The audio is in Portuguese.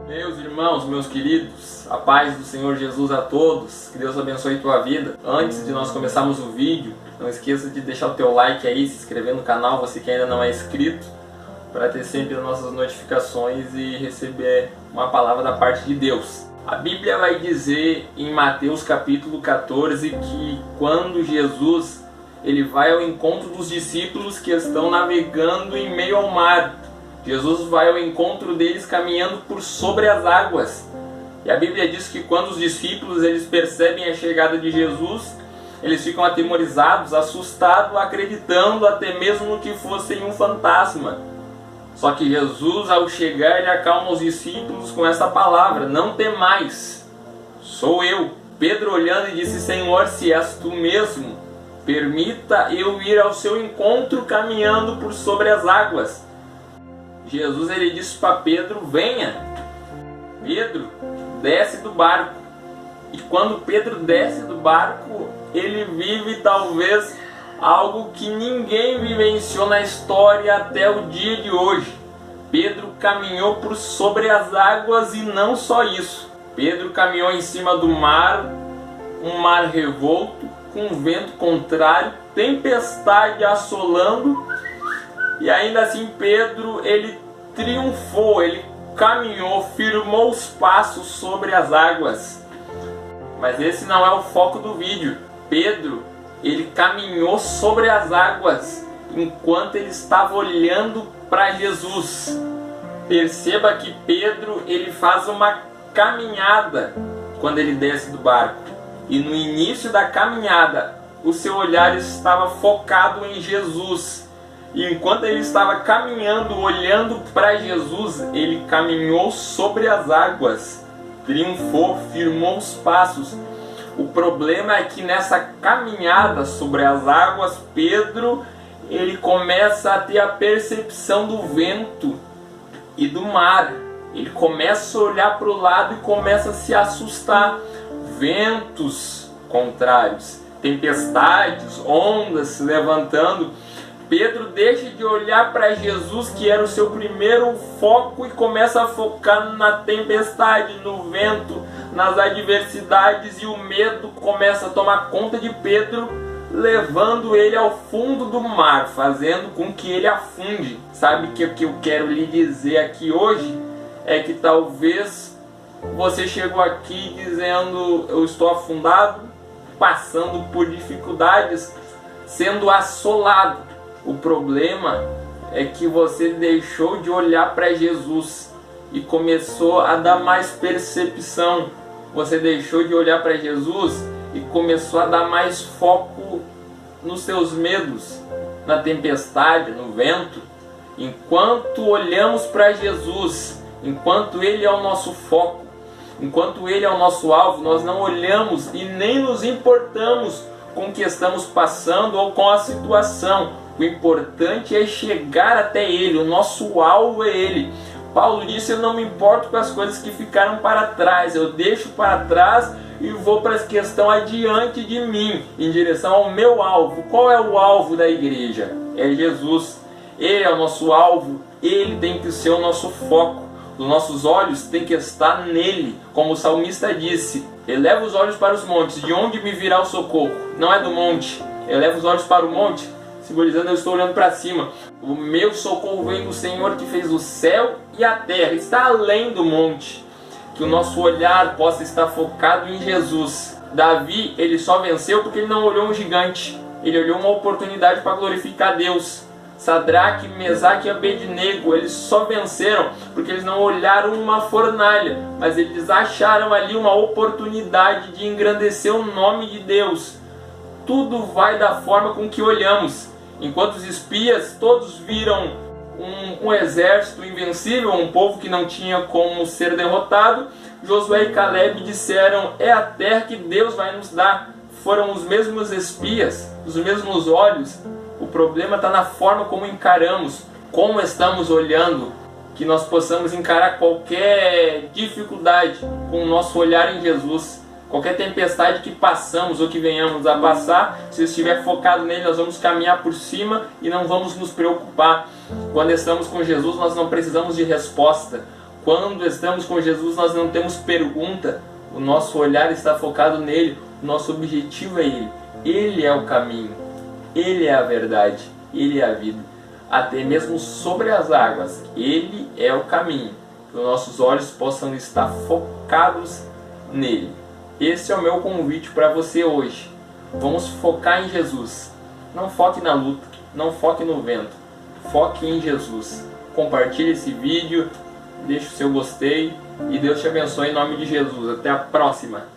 Meus irmãos, meus queridos, a paz do Senhor Jesus a todos, que Deus abençoe tua vida. Antes de nós começarmos o vídeo, não esqueça de deixar o teu like aí, se inscrever no canal, você que ainda não é inscrito, para ter sempre as nossas notificações e receber uma palavra da parte de Deus. A Bíblia vai dizer em Mateus capítulo 14 que quando Jesus ele vai ao encontro dos discípulos que estão navegando em meio ao mar, Jesus vai ao encontro deles caminhando por sobre as águas. E a Bíblia diz que quando os discípulos eles percebem a chegada de Jesus, eles ficam atemorizados, assustados, acreditando até mesmo que fosse um fantasma. Só que Jesus, ao chegar, ele acalma os discípulos com essa palavra: não temais, sou eu. Pedro olhando e disse: Senhor, se és tu mesmo, permita eu ir ao seu encontro caminhando por sobre as águas. Jesus ele disse para Pedro: venha. Pedro desce do barco. E quando Pedro desce do barco, ele vive talvez algo que ninguém vivenciou na história até o dia de hoje. Pedro caminhou por sobre as águas e não só isso. Pedro caminhou em cima do mar, um mar revolto, com vento contrário, tempestade assolando. E ainda assim Pedro ele triunfou, ele caminhou, firmou os passos sobre as águas. Mas esse não é o foco do vídeo. Pedro ele caminhou sobre as águas enquanto ele estava olhando para Jesus. Perceba que Pedro ele faz uma caminhada quando ele desce do barco. E no início da caminhada, o seu olhar estava focado em Jesus. E enquanto ele estava caminhando, olhando para Jesus, ele caminhou sobre as águas, triunfou, firmou os passos. O problema é que nessa caminhada sobre as águas, Pedro ele começa a ter a percepção do vento e do mar. Ele começa a olhar para o lado e começa a se assustar. Ventos contrários, tempestades, ondas se levantando. Pedro deixa de olhar para Jesus, que era o seu primeiro foco, e começa a focar na tempestade, no vento, nas adversidades, e o medo começa a tomar conta de Pedro, levando ele ao fundo do mar, fazendo com que ele afunde. Sabe que o que eu quero lhe dizer aqui hoje é que talvez você chegou aqui dizendo: eu estou afundado, passando por dificuldades, sendo assolado. O problema é que você deixou de olhar para Jesus e começou a dar mais percepção. Você deixou de olhar para Jesus e começou a dar mais foco nos seus medos, na tempestade, no vento. Enquanto olhamos para Jesus, enquanto Ele é o nosso foco, enquanto Ele é o nosso alvo, nós não olhamos e nem nos importamos com o que estamos passando ou com a situação. O importante é chegar até Ele, o nosso alvo é Ele. Paulo disse: eu não me importo com as coisas que ficaram para trás, eu deixo para trás e vou para as que estão adiante de mim, em direção ao meu alvo. Qual é o alvo da igreja? É Jesus. Ele é o nosso alvo, Ele tem que ser o nosso foco. Os nossos olhos têm que estar nele, como o salmista disse: eleva os olhos para os montes, de onde me virá o socorro? Não é do monte. Eleva os olhos para o monte, simbolizando: eu estou olhando para cima. O meu socorro vem do Senhor que fez o céu e a terra. Está além do monte. Que o nosso olhar possa estar focado em Jesus. Davi, ele só venceu porque ele não olhou um gigante. Ele olhou uma oportunidade para glorificar Deus. Sadraque, Mesaque e Abednego, eles só venceram porque eles não olharam uma fornalha, mas eles acharam ali uma oportunidade de engrandecer o nome de Deus. Tudo vai da forma com que olhamos. Enquanto os espias todos viram um exército invencível, um povo que não tinha como ser derrotado, Josué e Caleb disseram: é a terra que Deus vai nos dar. Foram os mesmos espias, os mesmos olhos. O problema está na forma como encaramos, como estamos olhando. Que nós possamos encarar qualquer dificuldade com o nosso olhar em Jesus. Qualquer tempestade que passamos ou que venhamos a passar, se estiver focado nele, nós vamos caminhar por cima e não vamos nos preocupar. Quando estamos com Jesus, nós não precisamos de resposta. Quando estamos com Jesus, nós não temos pergunta, o nosso olhar está focado nele, o nosso objetivo é ele. Ele é o caminho, ele é a verdade, ele é a vida. Até mesmo sobre as águas, ele é o caminho. Que os nossos olhos possam estar focados nele. Esse é o meu convite para você hoje. Vamos focar em Jesus. Não foque na luta, não foque no vento. Foque em Jesus. Compartilhe esse vídeo, deixe o seu gostei e Deus te abençoe em nome de Jesus. Até a próxima!